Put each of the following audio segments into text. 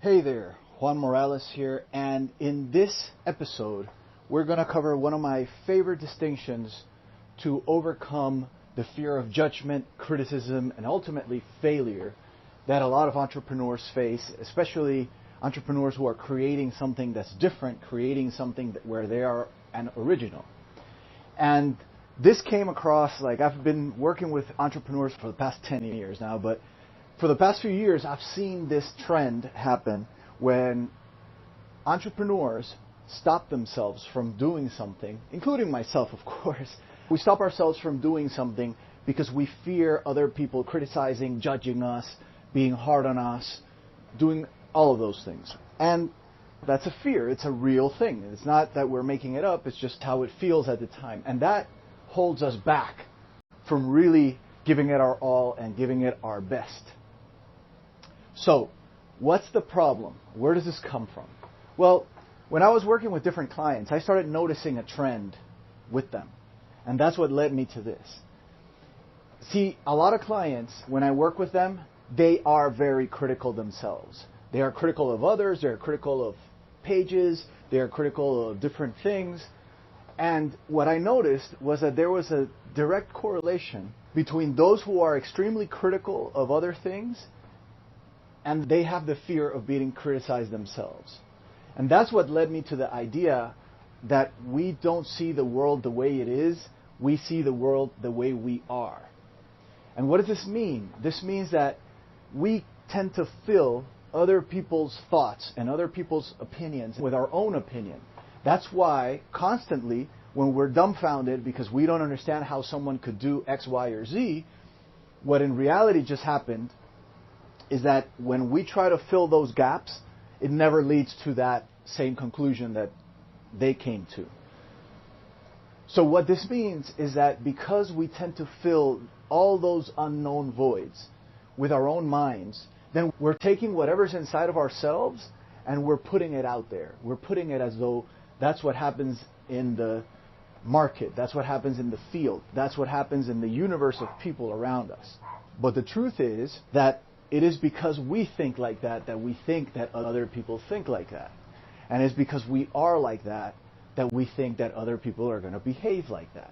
Hey there, Juan Morales here, and in this episode, we're going to cover one of my favorite distinctions to overcome the fear of judgment, criticism, and ultimately failure that a lot of entrepreneurs face, especially entrepreneurs who are creating something that's different, creating something where they are an original. And this came across, I've been working with entrepreneurs for the past 10 years now, but for the past few years, I've seen this trend happen when entrepreneurs stop themselves from doing something, including myself, of course. We stop ourselves from doing something because we fear other people criticizing, judging us, being hard on us, doing all of those things. And that's a fear. It's a real thing. It's not that we're making it up. It's just how it feels at the time. And that holds us back from really giving it our all and giving it our best. So, what's the problem? Where does this come from? Well, when I was working with different clients, I started noticing a trend with them. And that's what led me to this. See, a lot of clients, when I work with them, they are very critical themselves. They are critical of others. They're critical of pages. They are critical of different things. And what I noticed was that there was a direct correlation between those who are extremely critical of other things and they have the fear of being criticized themselves. And that's what led me to the idea that we don't see the world the way it is, we see the world the way we are. And what does this mean? This means that we tend to fill other people's thoughts and other people's opinions with our own opinion. That's why constantly when we're dumbfounded because we don't understand how someone could do X, Y, or Z, what in reality just happened is that when we try to fill those gaps, it never leads to that same conclusion that they came to. So what this means is that because we tend to fill all those unknown voids with our own minds, then we're taking whatever's inside of ourselves and we're putting it out there. We're putting it as though that's what happens in the market. That's what happens in the field. That's what happens in the universe of people around us. But the truth is that it is because we think like that that we think that other people think like that. And it's because we are like that that we think that other people are going to behave like that.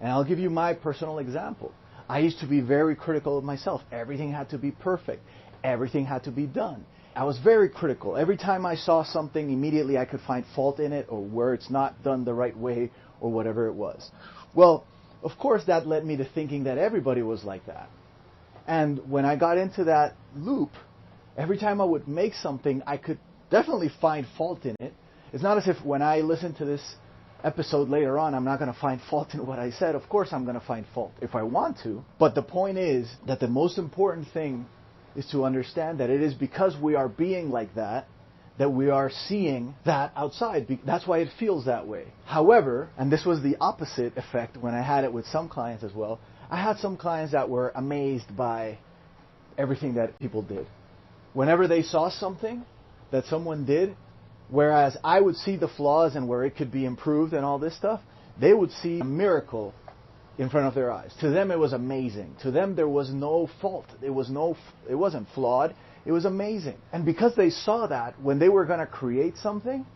And I'll give you my personal example. I used to be very critical of myself. Everything had to be perfect. Everything had to be done. I was very critical. Every time I saw something, immediately I could find fault in it or where it's not done the right way or whatever it was. Well, of course, that led me to thinking that everybody was like that. And when I got into that loop, every time I would make something, I could definitely find fault in it. It's not as if when I listen to this episode later on, I'm not going to find fault in what I said. Of course I'm going to find fault if I want to. But the point is that the most important thing is to understand that it is because we are being like that we are seeing that outside. That's why it feels that way. However, and this was the opposite effect when I had it with some clients as well, I had some clients that were amazed by everything that people did. Whenever they saw something that someone did, whereas I would see the flaws and where it could be improved and all this stuff, they would see a miracle in front of their eyes. To them it was amazing. To them there was no fault. It wasn't flawed. It was amazing. And because they saw that when they were going to create something,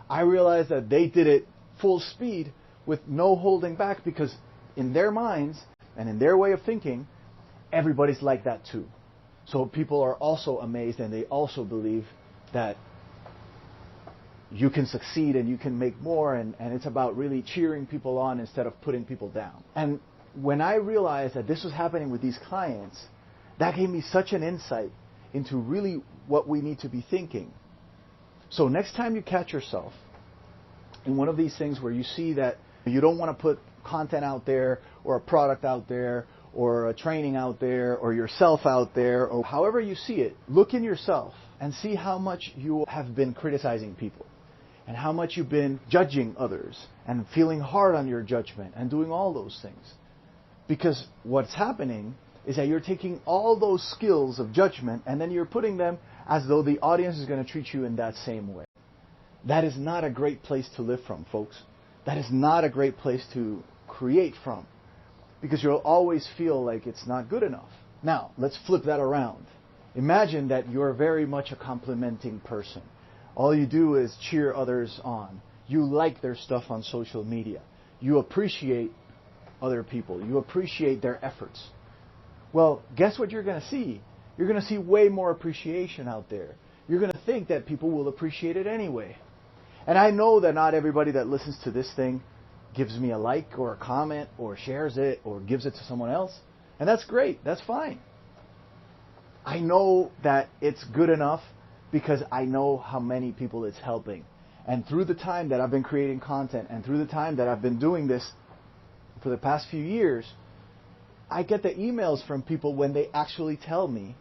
I realized that they did it full speed with no holding back because in their minds and in their way of thinking, everybody's like that too. So people are also amazed and they also believe that you can succeed and you can make more and it's about really cheering people on instead of putting people down. And when I realized that this was happening with these clients, that gave me such an insight into really what we need to be thinking. So next time you catch yourself in one of these things where you see that you don't want to put content out there or a product out there or a training out there or yourself out there or however you see it, look in yourself and see how much you have been criticizing people and how much you've been judging others and feeling hard on your judgment and doing all those things. Because what's happening is that you're taking all those skills of judgment and then you're putting them as though the audience is going to treat you in that same way. That is not a great place to live from, folks. That is not a great place to create from. Because you'll always feel like it's not good enough. Now, let's flip that around. Imagine that you're very much a complimenting person. All you do is cheer others on. You like their stuff on social media. You appreciate other people. You appreciate their efforts. Well, guess what you're going to see? You're going to see way more appreciation out there. You're going to think that people will appreciate it anyway. And I know that not everybody that listens to this thing gives me a like or a comment or shares it or gives it to someone else. And that's great. That's fine. I know that it's good enough because I know how many people it's helping. And through the time that I've been creating content and through the time that I've been doing this for the past few years, I get the emails from people when they actually tell me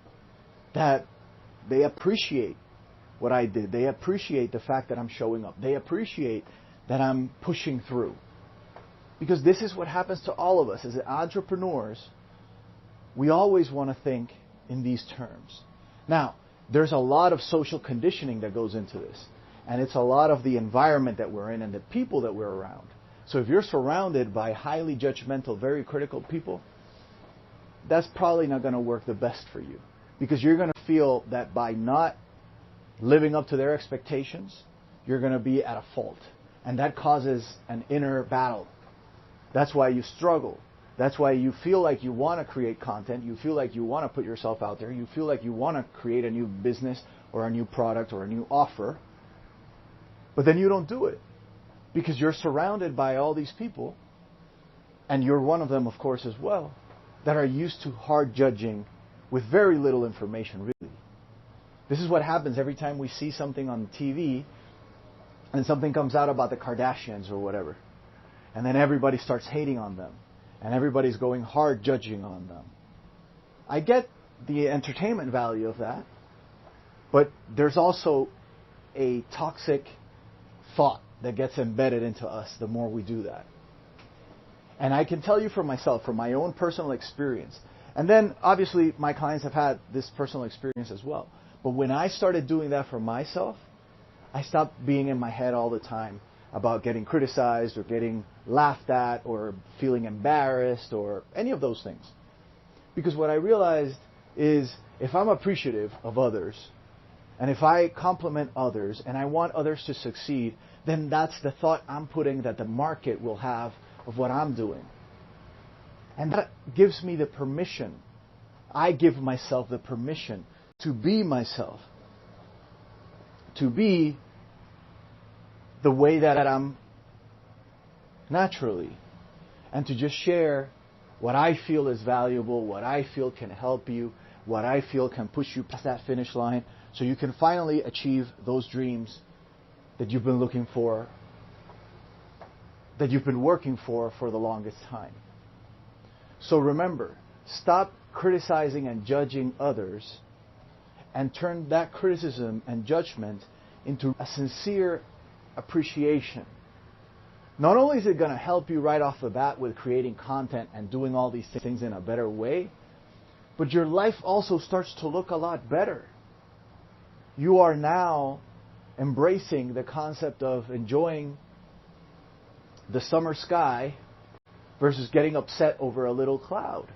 that they appreciate what I did. They appreciate the fact that I'm showing up. They appreciate that I'm pushing through. Because this is what happens to all of us. As entrepreneurs, we always want to think in these terms. Now, there's a lot of social conditioning that goes into this. And it's a lot of the environment that we're in and the people that we're around. So if you're surrounded by highly judgmental, very critical people, that's probably not going to work the best for you. Because you're going to feel that by not living up to their expectations, you're going to be at a fault. And that causes an inner battle. That's why you struggle. That's why you feel like you want to create content. You feel like you want to put yourself out there. You feel like you want to create a new business or a new product or a new offer. But then you don't do it. Because you're surrounded by all these people, and you're one of them, of course, as well, that are used to hard judging with very little information, really. This is what happens every time we see something on TV and something comes out about the Kardashians or whatever. And then everybody starts hating on them. And everybody's going hard judging on them. I get the entertainment value of that. But there's also a toxic thought that gets embedded into us the more we do that. And I can tell you for myself, from my own personal experience, and then obviously my clients have had this personal experience as well. But when I started doing that for myself, I stopped being in my head all the time about getting criticized or getting laughed at or feeling embarrassed or any of those things. Because what I realized is if I'm appreciative of others and if I compliment others and I want others to succeed, then that's the thought I'm putting that the market will have of what I'm doing. And that gives me the permission. I give myself the permission to be myself. To be the way that I'm naturally. And to just share what I feel is valuable, what I feel can help you, what I feel can push you past that finish line so you can finally achieve those dreams that you've been looking for, that you've been working for the longest time. So remember, stop criticizing and judging others and turn that criticism and judgment into a sincere appreciation. Not only is it going to help you right off the bat with creating content and doing all these things in a better way, but your life also starts to look a lot better. You are now embracing the concept of enjoying the summer sky versus getting upset over a little cloud.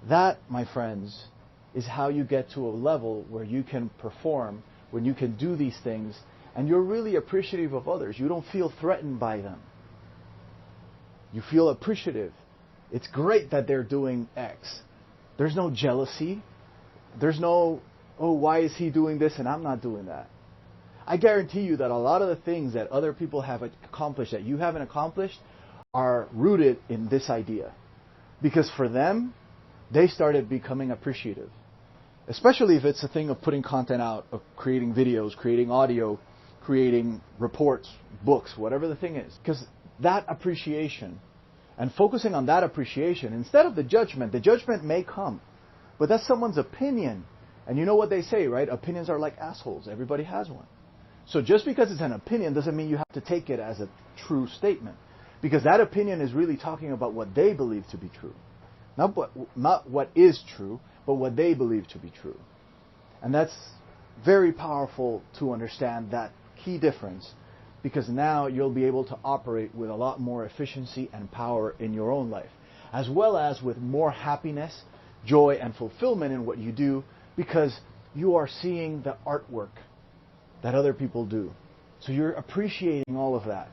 That, my friends, is how you get to a level where you can perform, when you can do these things, and you're really appreciative of others. You don't feel threatened by them. You feel appreciative. It's great that they're doing X. There's no jealousy. There's no, oh, why is he doing this and I'm not doing that? I guarantee you that a lot of the things that other people have accomplished that you haven't accomplished are rooted in this idea. Because for them, they started becoming appreciative. Especially if it's a thing of putting content out, of creating videos, creating audio, creating reports, books, whatever the thing is. Because that appreciation, and focusing on that appreciation, instead of the judgment may come. But that's someone's opinion. And you know what they say, right? Opinions are like assholes. Everybody has one. So just because it's an opinion doesn't mean you have to take it as a true statement. Because that opinion is really talking about what they believe to be true. Not what is true, but what they believe to be true. And that's very powerful to understand that key difference, because now you'll be able to operate with a lot more efficiency and power in your own life, as well as with more happiness, joy and fulfillment in what you do because you are seeing the artwork that other people do. So you're appreciating all of that.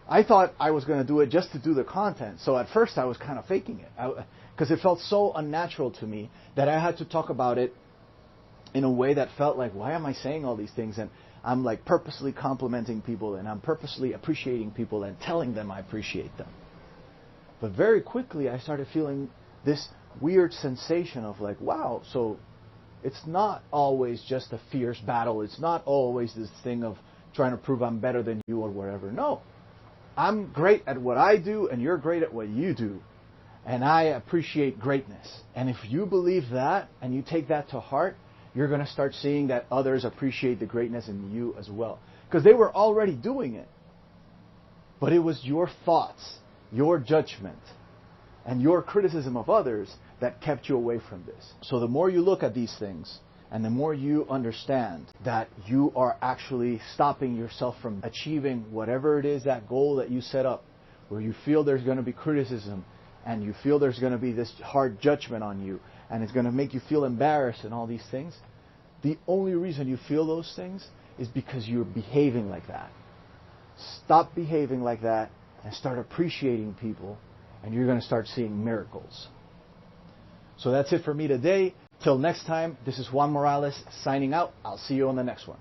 I thought I was going to do it just to do the content. So at first I was kind of faking it because it felt so unnatural to me that I had to talk about it in a way that felt like, why am I saying all these things? And I'm like purposely complimenting people and I'm purposely appreciating people and telling them I appreciate them. But very quickly I started feeling this weird sensation of like, wow, so it's not always just a fierce battle. It's not always this thing of trying to prove I'm better than you or whatever. No, I'm great at what I do and you're great at what you do. And I appreciate greatness. And if you believe that and you take that to heart, you're going to start seeing that others appreciate the greatness in you as well. Because they were already doing it. But it was your thoughts, your judgment, and your criticism of others that kept you away from this. So the more you look at these things, and the more you understand that you are actually stopping yourself from achieving whatever it is, that goal that you set up, where you feel there's going to be criticism, and you feel there's going to be this hard judgment on you, and it's going to make you feel embarrassed and all these things, the only reason you feel those things is because you're behaving like that. Stop behaving like that and start appreciating people, and you're going to start seeing miracles. So that's it for me today. Till next time, this is Juan Morales signing out. I'll see you on the next one.